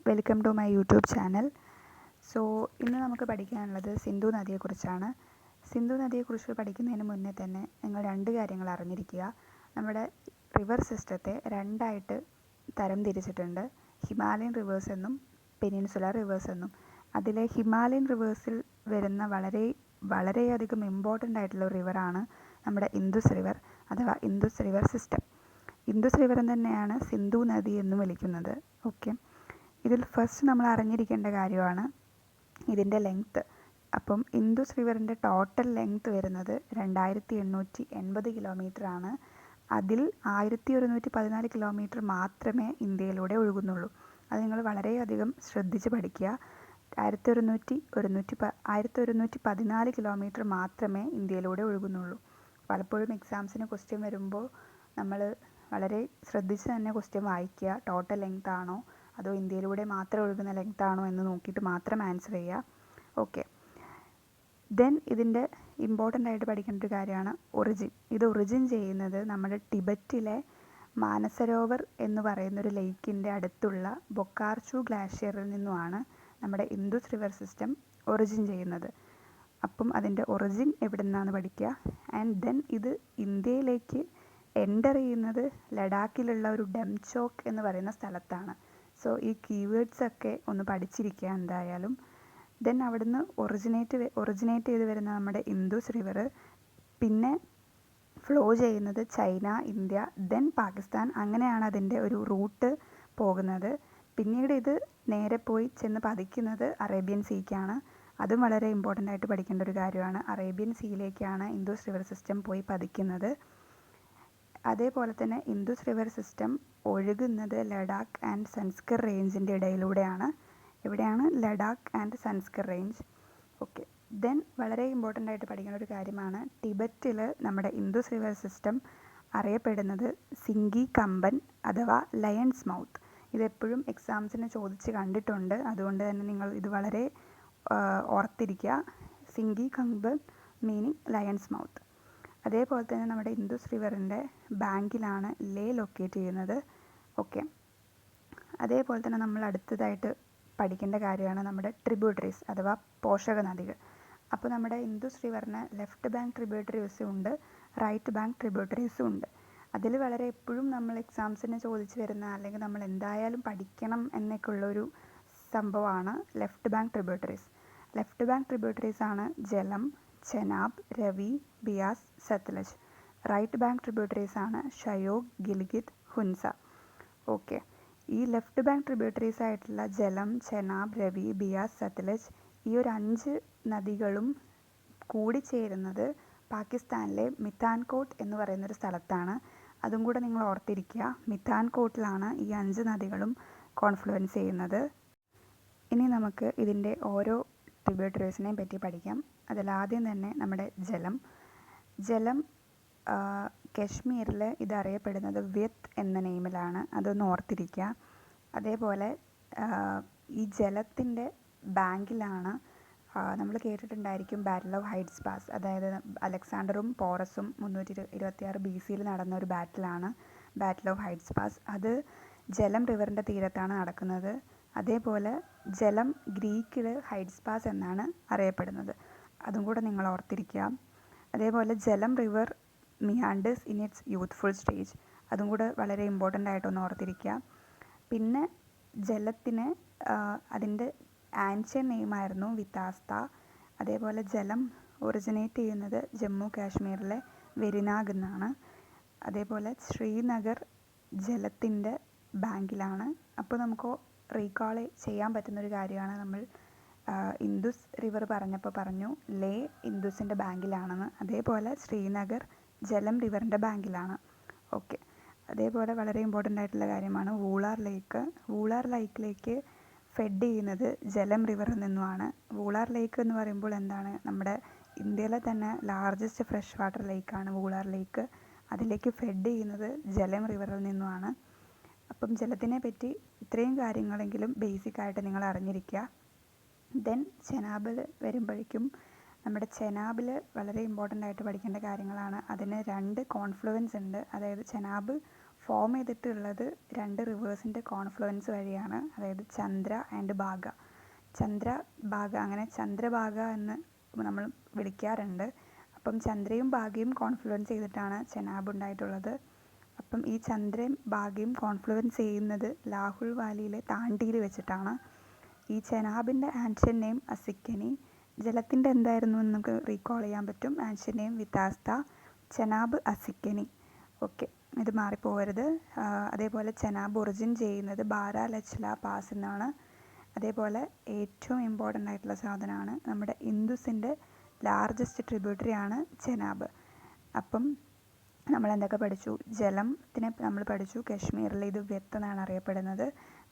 Welcome to my YouTube channel. ഇന്ന് നമുക്ക് പഠിക്കാനുള്ളത് സിന്ധു നദിയെക്കുറിച്ചാണ്. സിന്ധു നദിയെക്കുറിച്ച് പഠിക്കുന്നതിന് മുന്നേ തന്നെ നിങ്ങൾ രണ്ട് കാര്യങ്ങൾ അറിഞ്ഞിരിക്കുക. നമ്മുടെ റിവർ സിസ്റ്റത്തെ രണ്ടായിട്ട് തരം തിരിച്ചിട്ടുണ്ട്. ഹിമാലയൻ റിവേഴ്സ് എന്നും പെനിൻസുലർ റിവേഴ്സ് എന്നും. അതിലെ ഹിമാലയൻ റിവേഴ്സിൽ വരുന്ന വളരെയധികം ഇമ്പോർട്ടൻ്റ് ആയിട്ടുള്ള ഒരു റിവറാണ് നമ്മുടെ ഇൻഡസ് റിവർ അഥവാ Indus river system. Indus river തന്നെയാണ് സിന്ധു നദി എന്നും വിളിക്കുന്നത്. ഓക്കെ, ഇതിൽ ഫസ്റ്റ് നമ്മൾ അറിഞ്ഞിരിക്കേണ്ട കാര്യമാണ് ഇതിൻ്റെ ലെങ്ത്ത്. അപ്പം ഇൻഡസ് റിവറിൻ്റെ ടോട്ടൽ ലെങ്ത്ത് വരുന്നത് 2880 കിലോമീറ്റർ ആണ്. അതിൽ 1114 കിലോമീറ്റർ മാത്രമേ ഇന്ത്യയിലൂടെ ഒഴുകുന്നുള്ളൂ. അത് നിങ്ങൾ വളരെയധികം ശ്രദ്ധിച്ച് പഠിക്കുക. 1114 കിലോമീറ്റർ മാത്രമേ ഇന്ത്യയിലൂടെ ഒഴുകുന്നുള്ളൂ. പലപ്പോഴും എക്സാംസിന് ക്വസ്റ്റ്യൻ വരുമ്പോൾ നമ്മൾ വളരെ ശ്രദ്ധിച്ച് തന്നെ ക്വസ്റ്റ്യൻ വായിക്കുക. ടോട്ടൽ ലെങ്ത് ആണോ അതോ ഇന്ത്യയിലൂടെ മാത്രം ഒഴുകുന്ന ലെങ്ത് ആണോ എന്ന് നോക്കിയിട്ട് മാത്രം ആൻസർ ചെയ്യുക. ഓക്കെ, ദെൻ ഇതിൻ്റെ ഇമ്പോർട്ടൻ്റ് ആയിട്ട് പഠിക്കേണ്ട ഒരു കാര്യമാണ് ഒറിജിൻ. ഇത് ഒറിജിൻ ചെയ്യുന്നത് നമ്മുടെ ടിബറ്റിലെ മാനസരോവർ എന്ന് പറയുന്നൊരു ലേക്കിൻ്റെ അടുത്തുള്ള ബൊക്കാർച്ചു ഗ്ലാഷ്യറിൽ നിന്നുമാണ് നമ്മുടെ ഇൻഡസ് റിവർ സിസ്റ്റം ഒറിജിൻ ചെയ്യുന്നത്. അപ്പം അതിൻ്റെ ഒറിജിൻ എവിടെ നിന്നാണ് പഠിക്കുക. ആൻഡ് ദെൻ ഇത് ഇന്ത്യയിലേക്ക് എൻ്റർ ചെയ്യുന്നത് ലഡാക്കിലുള്ള ഒരു ഡെംചോക്ക് എന്ന് പറയുന്ന സ്ഥലത്താണ്. ഈ കീവേഡ്സൊക്കെ ഒന്ന് പഠിച്ചിരിക്കുക എന്തായാലും. ദെൻ അവിടുന്ന് ഒറിജിനേറ്റ് ചെയ്ത് വരുന്ന നമ്മുടെ ഇൻഡസ് റിവർ പിന്നെ ഫ്ലോ ചെയ്യുന്നത് ചൈന, ഇന്ത്യ, ദെൻ പാകിസ്ഥാൻ. അങ്ങനെയാണ് അതിൻ്റെ ഒരു റൂട്ട് പോകുന്നത്. പിന്നീട് ഇത് നേരെ പോയി ചെന്ന് പതിക്കുന്നത് അറേബ്യൻ സീക്കാണ്. അതും വളരെ ഇമ്പോർട്ടൻ്റ് ആയിട്ട് പഠിക്കേണ്ട ഒരു കാര്യമാണ്. അറേബ്യൻ സീയിലേക്കാണ് ഇൻഡസ് റിവർ സിസ്റ്റം പോയി പതിക്കുന്നത്. അതേപോലെ തന്നെ ഇൻഡസ് റിവർ സിസ്റ്റം ഒഴുകുന്നത് ലഡാക്ക് ആൻഡ് സൻസ്കർ റേഞ്ചിൻ്റെ ഇടയിലൂടെയാണ്. എവിടെയാണ്? Ladakh and Zanskar range. Okay, then വളരെ ഇമ്പോർട്ടൻ്റ് ആയിട്ട് പഠിക്കുന്ന ഒരു കാര്യമാണ് ടിബറ്റിൽ നമ്മുടെ ഇൻഡസ് റിവർ സിസ്റ്റം അറിയപ്പെടുന്നത് സിങ്കി കമ്പൻ അഥവാ ലയൺസ് മൗത്ത്. ഇതെപ്പോഴും എക്സാംസിന് ചോദിച്ച് കണ്ടിട്ടുണ്ട്. അതുകൊണ്ട് തന്നെ നിങ്ങൾ ഇത് വളരെ ഓർത്തിരിക്കുക. സിങ്കി കമ്പൻ മീനിങ് ലയൺസ് മൗത്ത്. അതേപോലെ തന്നെ നമ്മുടെ ഇൻഡസ് റിവറിൻ്റെ ബാങ്കിലാണ് ലേ ലൊക്കേറ്റ് ചെയ്യുന്നത്. ഓക്കെ, അതേപോലെ തന്നെ നമ്മൾ അടുത്തതായിട്ട് പഠിക്കേണ്ട കാര്യമാണ് നമ്മുടെ ട്രിബ്യൂട്ടറീസ് അഥവാ പോഷക നദികൾ. അപ്പോൾ നമ്മുടെ ഇൻഡസ് റിവറിന് ലെഫ്റ്റ് ബാങ്ക് ട്രിബ്യൂട്ടറീസും ഉണ്ട്, റൈറ്റ് ബാങ്ക് ട്രിബ്യൂട്ടറീസും ഉണ്ട്. അതിൽ വളരെ എപ്പോഴും നമ്മൾ എക്സാംസിന് ചോദിച്ച് വരുന്ന അല്ലെങ്കിൽ നമ്മൾ എന്തായാലും പഠിക്കണം എന്നൊക്കെയുള്ളൊരു സംഭവമാണ് left bank tributaries. Left bank tributaries ആണ് Jhelum, Chenab, Ravi, Beas, Sutlej. Right bank tributaries ആണ് ഷയോഗ്, ഗിൽഗിത്, ഹുൻസ. ഓക്കെ, ഈ ലെഫ്റ്റ് ബാങ്ക് ട്രിബ്യൂട്ടറീസ് ആയിട്ടുള്ള ജലം, ചെനാബ്, രവി, ബിയാസ്, സത്ലജ് ഈ ഒരു 5 നദികളും കൂടിച്ചേരുന്നത് പാകിസ്ഥാനിലെ മിഥാൻകോട്ട് എന്ന് പറയുന്നൊരു സ്ഥലത്താണ്. അതും കൂടെ നിങ്ങൾ ഓർത്തിരിക്കുക. മിഥാൻകോട്ടിലാണ് ഈ 5 നദികളും കോൺഫ്ലുവൻസ് ചെയ്യുന്നത്. ഇനി നമുക്ക് ഇതിൻ്റെ ഓരോ ട്രിബ്യൂട്ടറീസിനെയും പറ്റി പഠിക്കാം. അതിലാദ്യം തന്നെ നമ്മുടെ ജലം കശ്മീരിൽ ഇതറിയപ്പെടുന്നത് വ്യത്ത് എന്ന നെയിമിലാണ്. അതൊന്ന് ഓർത്തിരിക്കുക. അതേപോലെ ഈ ജലത്തിൻ്റെ ബാങ്കിലാണ് നമ്മൾ കേട്ടിട്ടുണ്ടായിരിക്കും ബാറ്റിൽ ഓഫ് ഹൈഡ്സ് പാസ്. അതായത് അലക്സാണ്ടറും പോറസും 326 BC നടന്ന ഒരു ബാറ്റിലാണ് ബാറ്റിൽ ഓഫ് ഹൈഡ്സ് പാസ്. അത് ജലം റിവറിൻ്റെ തീരത്താണ് നടക്കുന്നത്. അതേപോലെ ജലം ഗ്രീക്കിൽ ഹൈഡ്സ് പാസ് എന്നാണ് അറിയപ്പെടുന്നത്. അതും കൂടെ നിങ്ങൾ ഓർത്തിരിക്കുക. അതേപോലെ ജലം river meanders in its youthful stage. അതും കൂടെ വളരെ ഇമ്പോർട്ടൻ്റ് ആയിട്ടൊന്ന് ഓർത്തിരിക്കുക. പിന്നെ ജലത്തിന് അതിൻ്റെ ആൻഷ്യൻ നെയിമായിരുന്നു വിതാസ്ത. അതേപോലെ ജലം ഒറിജിനേറ്റ് ചെയ്യുന്നത് ജമ്മു കാശ്മീരിലെ വെരിനാഗ് എന്നാണ്. അതേപോലെ ശ്രീനഗർ ജലത്തിൻ്റെ ബാങ്കിലാണ്. അപ്പോൾ നമുക്ക് റീകോൾ ചെയ്യാൻ പറ്റുന്നൊരു കാര്യമാണ് നമ്മൾ ഇൻഡസ് റിവർ പറഞ്ഞപ്പോൾ പറഞ്ഞു ലേ ഇൻഡസിൻ്റെ ബാങ്കിലാണെന്ന്. അതേപോലെ ശ്രീനഗർ ജലം റിവറിൻ്റെ ബാങ്കിലാണ്. ഓക്കെ, അതേപോലെ വളരെ ഇമ്പോർട്ടൻ്റ് ആയിട്ടുള്ള കാര്യമാണ് വൂളാർ ലേക്ക്. വൂളാർ ലേക്കിലേക്ക് ഫെഡ് ചെയ്യുന്നത് ജലം റിവറിൽ നിന്നുമാണ്. വൂളാർ ലേക്ക് എന്ന് പറയുമ്പോൾ എന്താണ്? നമ്മുടെ ഇന്ത്യയിലെ തന്നെ ലാർജസ്റ്റ് ഫ്രഷ് വാട്ടർ ലേക്കാണ് വൂളാർ ലേക്ക്. അതിലേക്ക് ഫെഡ് ചെയ്യുന്നത് ജലം റിവറിൽ നിന്നുമാണ്. അപ്പം ജലത്തിനെ പറ്റി ഇത്രയും കാര്യങ്ങളെങ്കിലും ബേസിക്കായിട്ട് നിങ്ങൾ അറിഞ്ഞിരിക്കുക. ദെൻ ചെനാബിൽ വരുമ്പോഴേക്കും നമ്മുടെ ചെനാബിൽ വളരെ ഇമ്പോർട്ടൻ്റ് ആയിട്ട് പഠിക്കേണ്ട കാര്യങ്ങളാണ്. അതിന് 2 കോൺഫ്ലുവൻസ് ഉണ്ട്. അതായത് ചെനാബ് ഫോം ചെയ്തിട്ടുള്ളത് 2 റിവേഴ്സിൻ്റെ കോൺഫ്ലുവൻസ് വഴിയാണ്. അതായത് ചന്ദ്ര ആൻഡ് ഭാഗ. ചന്ദ്രഭാഗ, അങ്ങനെ ചന്ദ്രഭാഗ എന്ന് നമ്മൾ വിളിക്കാറുണ്ട്. അപ്പം ചന്ദ്രയും ഭാഗയും കോൺഫ്ലുവൻസ് ചെയ്തിട്ടാണ് ചെനാബ് ഉണ്ടായിട്ടുള്ളത്. അപ്പം ഈ ചന്ദ്രയും ഭാഗയും കോൺഫ്ലുവൻസ് ചെയ്യുന്നത് ലാഹുൽ വാലിയിലെ താണ്ടിയിൽ വെച്ചിട്ടാണ്. ഈ ചെനാബിൻ്റെ ആൻഷ്യൻ നെയിം അസിക്കനി. ജലത്തിൻ്റെ എന്തായിരുന്നു എന്ന് നമുക്ക് റീകോൾ ചെയ്യാൻ പറ്റും. Ancient name Vitasta, Chenab Asikni. Okay, ഇത് മാറിപ്പോകരുത്. അതേപോലെ ചെനാബ് ഒറിജിൻ ചെയ്യുന്നത് ബാരാലച്ല പാസ് എന്നാണ്. അതേപോലെ ഏറ്റവും ഇമ്പോർട്ടൻ്റ് ആയിട്ടുള്ള സാധനമാണ് നമ്മുടെ ഇൻഡസിൻ്റെ ലാർജസ്റ്റ് ട്രിബ്യൂട്ടറിയാണ് ചെനാബ്. അപ്പം നമ്മൾ എന്തൊക്കെ പഠിച്ചു? ജലത്തിനെ നമ്മൾ പഠിച്ചു. കാശ്മീരിൽ ഇത് വ്യത്ത് എന്നാണ് അറിയപ്പെടുന്നത്.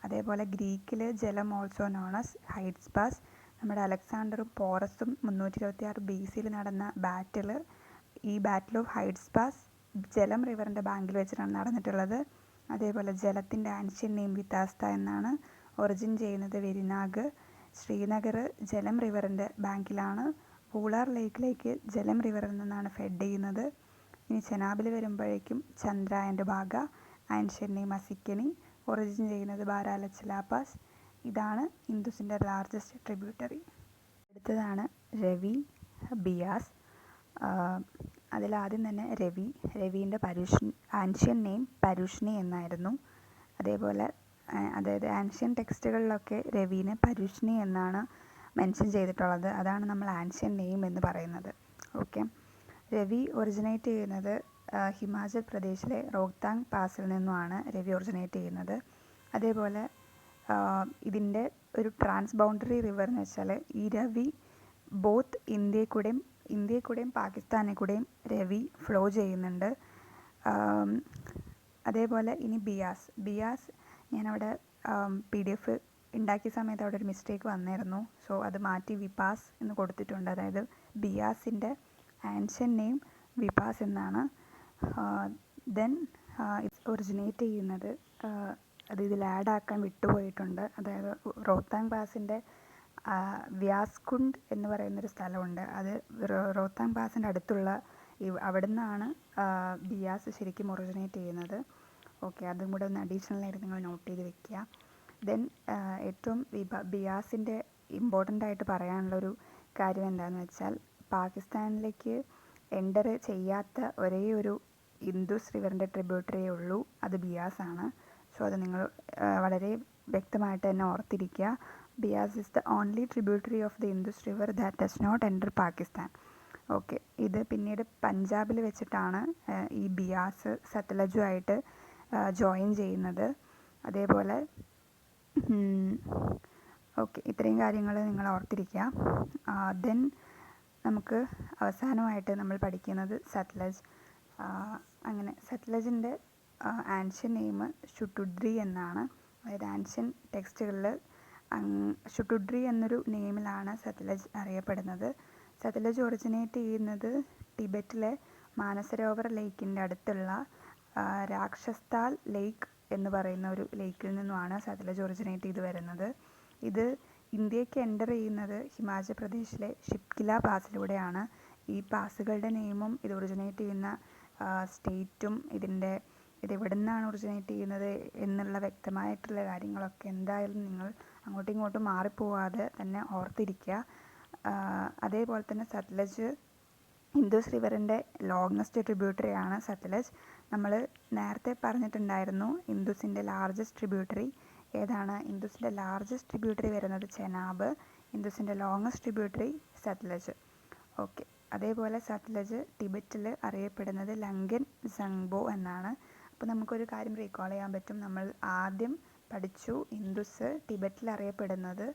അതേപോലെ ഗ്രീക്കിൽ ജലം ഓൾസോ നോൺ ആസ് ഹൈഡ്സ്പാസ്. നമ്മുടെ അലക്സാണ്ടറും പോറസും 326 BC നടന്ന ബാറ്റിൽ, ഈ ബാറ്റിൽ ഓഫ് ഹൈഡ്സ്പാസ് ജലം റിവറിൻ്റെ ബാങ്കിൽ വെച്ചിട്ടാണ് നടന്നിട്ടുള്ളത്. അതേപോലെ ജലത്തിൻ്റെ ആൻഷ്യൻ നെയിം വിതാസ്ത എന്നാണ്. ഒറിജിൻ ചെയ്യുന്നത് വെരിനാഗ്. ശ്രീനഗർ ജലം റിവറിൻ്റെ ബാങ്കിലാണ്. വൂളാർ ലേക്കിലേക്ക് ജലം റിവറിൽ നിന്നാണ് ഫെഡ് ചെയ്യുന്നത്. ഇനി ചെനാബിൽ വരുമ്പോഴേക്കും ചന്ദ്ര ആൻഡ് ഭാഗ, ആൻഷ്യൻ നെയിം അസിക്കനി, ഒറിജിൻ ചെയ്യുന്നത് ബാരാലച്ല പാസ്. ഇതാണ് ഇൻഡസിൻ്റെ ലാർജസ്റ്റ് ട്രിബ്യൂട്ടറി. അടുത്തതാണ് രവി, ബിയാസ്. അതിലാദ്യം തന്നെ രവീൻ്റെ ആൻഷ്യൻ നെയിം പരുഷ്ണി എന്നായിരുന്നു. അതേപോലെ അതായത് ആൻഷ്യൻ ടെക്സ്റ്റുകളിലൊക്കെ രവീനെ പരുഷ്ണി എന്നാണ് മെൻഷൻ ചെയ്തിട്ടുള്ളത്. അതാണ് നമ്മൾ ആൻഷ്യൻ നെയിം എന്ന് പറയുന്നത്. ഓക്കെ, രവി ഒറിജിനേറ്റ് ചെയ്യുന്നത് ഹിമാചൽ പ്രദേശിലെ റോഹ്താങ് പാസിൽ നിന്നുമാണ് രവി ഒറിജിനേറ്റ് ചെയ്യുന്നത്. അതേപോലെ ഇതിൻ്റെ ഒരു ട്രാൻസ് ബൗണ്ടറി റിവർ എന്ന് വെച്ചാൽ ഈ രവി ബോത്ത് ഇന്ത്യയിൽ കൂടെയും പാകിസ്ഥാനിൽ കൂടെയും രവി ഫ്ലോ ചെയ്യുന്നുണ്ട്. അതേപോലെ ഇനി ബിയാസ് ഞാനവിടെ PDF ഉണ്ടാക്കിയ സമയത്ത് അവിടെ ഒരു മിസ്റ്റേക്ക് വന്നിരുന്നു. സോ അത് മാറ്റി വിപാസ് എന്ന് കൊടുത്തിട്ടുണ്ട്. അതായത് ബിയാസിൻ്റെ ആൻഷ്യൻ നെയിം വിപാസ് എന്നാണ്. ദെൻ ഒറിജിനേറ്റ് ചെയ്യുന്നത് അത് ഇതിൽ ആഡാക്കാൻ വിട്ടുപോയിട്ടുണ്ട്. അതായത് റോഹ്താങ് പാസിൻ്റെ വ്യാസ്കുണ്ട് എന്ന് പറയുന്നൊരു സ്ഥലമുണ്ട്. അത് റോഹ്താങ് പാസിൻ്റെ അടുത്തുള്ള അവിടെ നിന്നാണ് ബിയാസ് ശരിക്കും ഒറിജിനേറ്റ് ചെയ്യുന്നത്. ഓക്കെ, അതും കൂടെ ഒന്ന് അഡീഷണലായിട്ട് നിങ്ങൾ നോട്ട് ചെയ്ത് വെക്കുക. ദെൻ ഏറ്റവും ബിയാസിൻ്റെ ഇമ്പോർട്ടൻ്റ് ആയിട്ട് പറയാനുള്ളൊരു കാര്യം എന്താണെന്ന് വെച്ചാൽ പാകിസ്ഥാനിലേക്ക് എൻ്റർ ചെയ്യാത്ത ഒരേ ഒരു ഇൻഡസ് റിവറിൻ്റെ ട്രിബ്യൂട്ടറിയേ ഉള്ളൂ, അത് ബിയാസാണ്. സോ അത് നിങ്ങൾ വളരെ വ്യക്തമായിട്ട് തന്നെ ഓർത്തിരിക്കുക. Beas is the only tributary of the Indus river that does not enter Pakistan. Okay, ഇത് പിന്നീട് പഞ്ചാബിൽ വെച്ചിട്ടാണ് ഈ ബിയാസ് സത്ലജുമായിട്ട് ജോയിൻ ചെയ്യുന്നത്. അതേപോലെ ഓക്കെ, ഇത്രയും കാര്യങ്ങൾ നിങ്ങൾ ഓർത്തിരിക്കുക. ദെൻ നമുക്ക് അവസാനമായിട്ട് നമ്മൾ പഠിക്കുന്നത് സത്ലജ്. അങ്ങനെ സത്ലജിൻ്റെ ആൻഷ്യൻ നെയിം ഷുട്ടുഡ്രി എന്നാണ്. അതായത് ആൻഷ്യൻ ടെക്സ്റ്റുകളിൽ ഷുട്ടുഡ്രി എന്നൊരു നെയിമിലാണ് സത്ലജ് അറിയപ്പെടുന്നത്. സത്ലജ് ഒറിജിനേറ്റ് ചെയ്യുന്നത് ടിബറ്റിലെ മാനസരോവർ ലേക്കിൻ്റെ അടുത്തുള്ള രാക്ഷസ്ഥാൽ ലേക്ക് എന്ന് പറയുന്ന ഒരു ലേക്കിൽ നിന്നുമാണ് സത്ലജ് ഒറിജിനേറ്റ് ചെയ്ത് വരുന്നത്. ഇത് ഇന്ത്യക്ക് എൻ്റർ ചെയ്യുന്നത് ഹിമാചൽ പ്രദേശിലെ ഷിപ്കില പാസിലൂടെയാണ്. ഈ പാസുകളുടെ നെയിമും ഇത് ഒറിജിനേറ്റ് ചെയ്യുന്ന സ്റ്റേറ്റും ഇത് എവിടെ നിന്നാണ് ഒറിജിനേറ്റ് ചെയ്യുന്നത് എന്നുള്ള വ്യക്തമായിട്ടുള്ള കാര്യങ്ങളൊക്കെ എന്തായാലും നിങ്ങൾ അങ്ങോട്ടും ഇങ്ങോട്ടും മാറിപ്പോവാതെ തന്നെ ഓർത്തിരിക്കുക. അതേപോലെ തന്നെ സത്ലജ് ഇൻഡസ് റിവറിൻ്റെ ലോങ്സ്റ്റ് ട്രിബ്യൂട്ടറിയാണ് സത്ലജ്. നമ്മൾ നേരത്തെ പറഞ്ഞിട്ടുണ്ടായിരുന്നു ഇൻഡസിൻ്റെ ലാർജസ്റ്റ് ട്രിബ്യൂട്ടറി ഏതാണ്? ഇൻഡസിൻ്റെ ലാർജസ്റ്റ് ട്രിബ്യൂട്ടറി വരുന്നത് ചെനാബ്, ഇൻഡസിൻ്റെ ലോങ്ങസ്റ്റ് ട്രിബ്യൂട്ടറി സത്ലജ്. ഓക്കെ, അതേപോലെ സത്ലജ് ടിബറ്റിൽ അറിയപ്പെടുന്നത് ലങ്കൻ സങ്ബോ എന്നാണ്. അപ്പോൾ നമുക്കൊരു കാര്യം റീകോൾ ചെയ്യാൻ പറ്റും. നമ്മൾ ആദ്യം പഠിച്ചു ഇൻഡസ് ടിബറ്റിൽ അറിയപ്പെടുന്നത്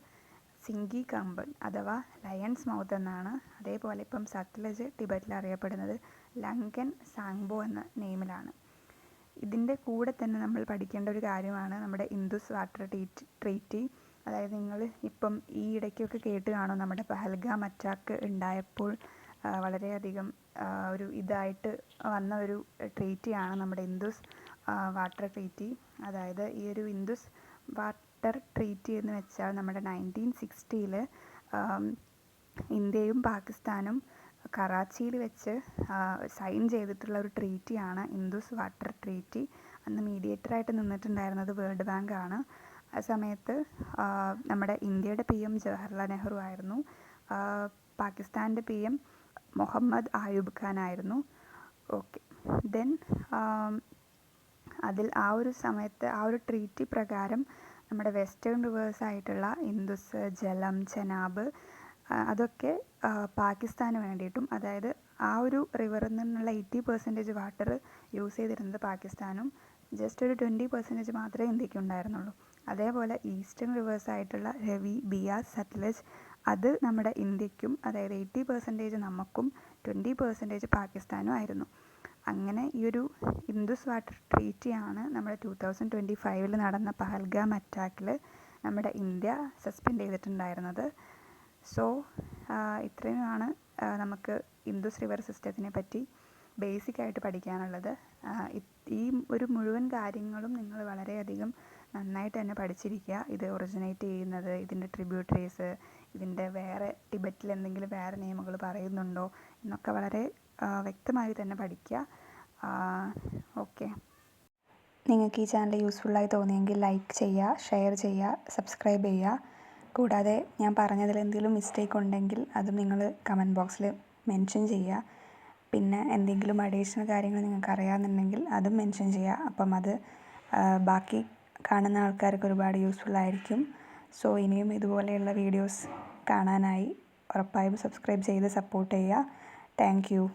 സിംഗി കമ്പൻ അഥവാ ലയൺസ് മൗത്ത് എന്നാണ്. അതേപോലെ ഇപ്പം സത്ലജ് ടിബറ്റിൽ അറിയപ്പെടുന്നത് ലങ്കൻ സാങ്ബോ എന്ന നെയിമിലാണ്. ഇതിൻ്റെ കൂടെ തന്നെ നമ്മൾ പഠിക്കേണ്ട ഒരു കാര്യമാണ് നമ്മുടെ ഇൻഡസ് വാട്ടർ ട്രീറ്റി. അതായത് നിങ്ങൾ ഇപ്പം ഈ ഇടയ്ക്കൊക്കെ കേട്ട് കാണും, നമ്മുടെ പഹൽഗാം അറ്റാക്ക് ഉണ്ടായപ്പോൾ വളരെയധികം ഒരു ഇതായിട്ട് വന്ന ഒരു ട്രീറ്റിയാണ് നമ്മുടെ ഇൻഡസ് വാട്ടർ ട്രീറ്റി. അതായത് ഈ ഒരു ഇൻഡസ് വാട്ടർ ട്രീറ്റി എന്ന് വെച്ചാൽ നമ്മുടെ 1960-ൽ ഇന്ത്യയും പാകിസ്ഥാനും കറാച്ചിയിൽ വെച്ച് സൈൻ ചെയ്തിട്ടുള്ള ഒരു ട്രീറ്റിയാണ് ഇൻഡസ് വാട്ടർ ട്രീറ്റി. അന്ന് മീഡിയേറ്ററായിട്ട് നിന്നിട്ടുണ്ടായിരുന്നത് വേൾഡ് ബാങ്കാണ്. ആ സമയത്ത് നമ്മുടെ ഇന്ത്യയുടെ PM ജവഹർലാൽ നെഹ്റു ആയിരുന്നു. പാകിസ്ഥാൻ്റെ PM മുഹമ്മദ് ആയൂബ് ഖാൻ ആയിരുന്നു. ഓക്കെ, ദെൻ അതിൽ ആ ഒരു സമയത്ത് ആ ഒരു ട്രീറ്റി പ്രകാരം നമ്മുടെ വെസ്റ്റേൺ റിവേഴ്സായിട്ടുള്ള ഇൻഡസ്, ജലം, ചെനാബ് അതൊക്കെ പാകിസ്ഥാന് വേണ്ടിയിട്ടും, അതായത് ആ ഒരു റിവറിൽ നിന്നുള്ള 80% വാട്ടർ യൂസ് ചെയ്തിരുന്നത് പാകിസ്ഥാനും ജസ്റ്റ് ഒരു 20% മാത്രമേ ഇന്ത്യക്ക് ഉണ്ടായിരുന്നുള്ളൂ. അതേപോലെ ഈസ്റ്റേൺ റിവേഴ്സായിട്ടുള്ള രവി, ബിയാസ്, സത്ലജ് അത് നമ്മുടെ ഇന്ത്യക്കും, അതായത് 80% നമുക്കും 20% പാകിസ്ഥാനും ആയിരുന്നു. അങ്ങനെ ഈ ഒരു ഇൻഡസ് വാട്ടർ ട്രീറ്റിയാണ് നമ്മുടെ 2025 നടന്ന പഹൽഗാം അറ്റാക്കിൽ നമ്മുടെ ഇന്ത്യ സസ്പെൻഡ് ചെയ്തിട്ടുണ്ടായിരുന്നത്. സോ ഇത്രയുമാണ് നമുക്ക് ഇൻഡസ് റിവർ സിസ്റ്റത്തിനെ പറ്റി ബേസിക്കായിട്ട് പഠിക്കാനുള്ളത്. ഈ ഒരു മുഴുവൻ കാര്യങ്ങളും നിങ്ങൾ വളരെയധികം നന്നായിട്ട് തന്നെ പഠിച്ചിരിക്കുക. ഇത് ഒറിജിനേറ്റ് ചെയ്യുന്നത്, ഇതിൻ്റെ ട്രിബ്യൂട്ടറീസ്, ഇതിൻ്റെ വേറെ ടിബറ്റിൽ എന്തെങ്കിലും വേറെ നെയിമുകൾ പറയുന്നുണ്ടോ എന്നൊക്കെ വളരെ വ്യക്തമായി തന്നെ പഠിക്കുക. ഓക്കെ, നിങ്ങൾക്ക് ഈ ചാനൽ യൂസ്ഫുള്ളായി തോന്നിയെങ്കിൽ ലൈക്ക് ചെയ്യുക, ഷെയർ ചെയ്യുക, സബ്സ്ക്രൈബ് ചെയ്യുക. കൂടാതെ ഞാൻ പറഞ്ഞതിൽ എന്തെങ്കിലും മിസ്റ്റേക്ക് ഉണ്ടെങ്കിൽ അത് നിങ്ങൾ കമൻറ്റ് ബോക്സിൽ മെൻഷൻ ചെയ്യുക. പിന്നെ എന്തെങ്കിലും അഡീഷണൽ കാര്യങ്ങൾ നിങ്ങൾക്ക് അറിയാമെന്നുണ്ടെങ്കിൽ അതും മെൻഷൻ ചെയ്യുക. അപ്പം അത് ബാക്കി കാണുന്ന ആൾക്കാർക്ക് ഒരുപാട് യൂസ്ഫുള്ളായിരിക്കും. സോ ഇനിയും ഇതുപോലെയുള്ള വീഡിയോസ് കാണാനായി ഉറപ്പായും സബ്സ്ക്രൈബ് ചെയ്ത് സപ്പോർട്ട് ചെയ്യുക. Thank you.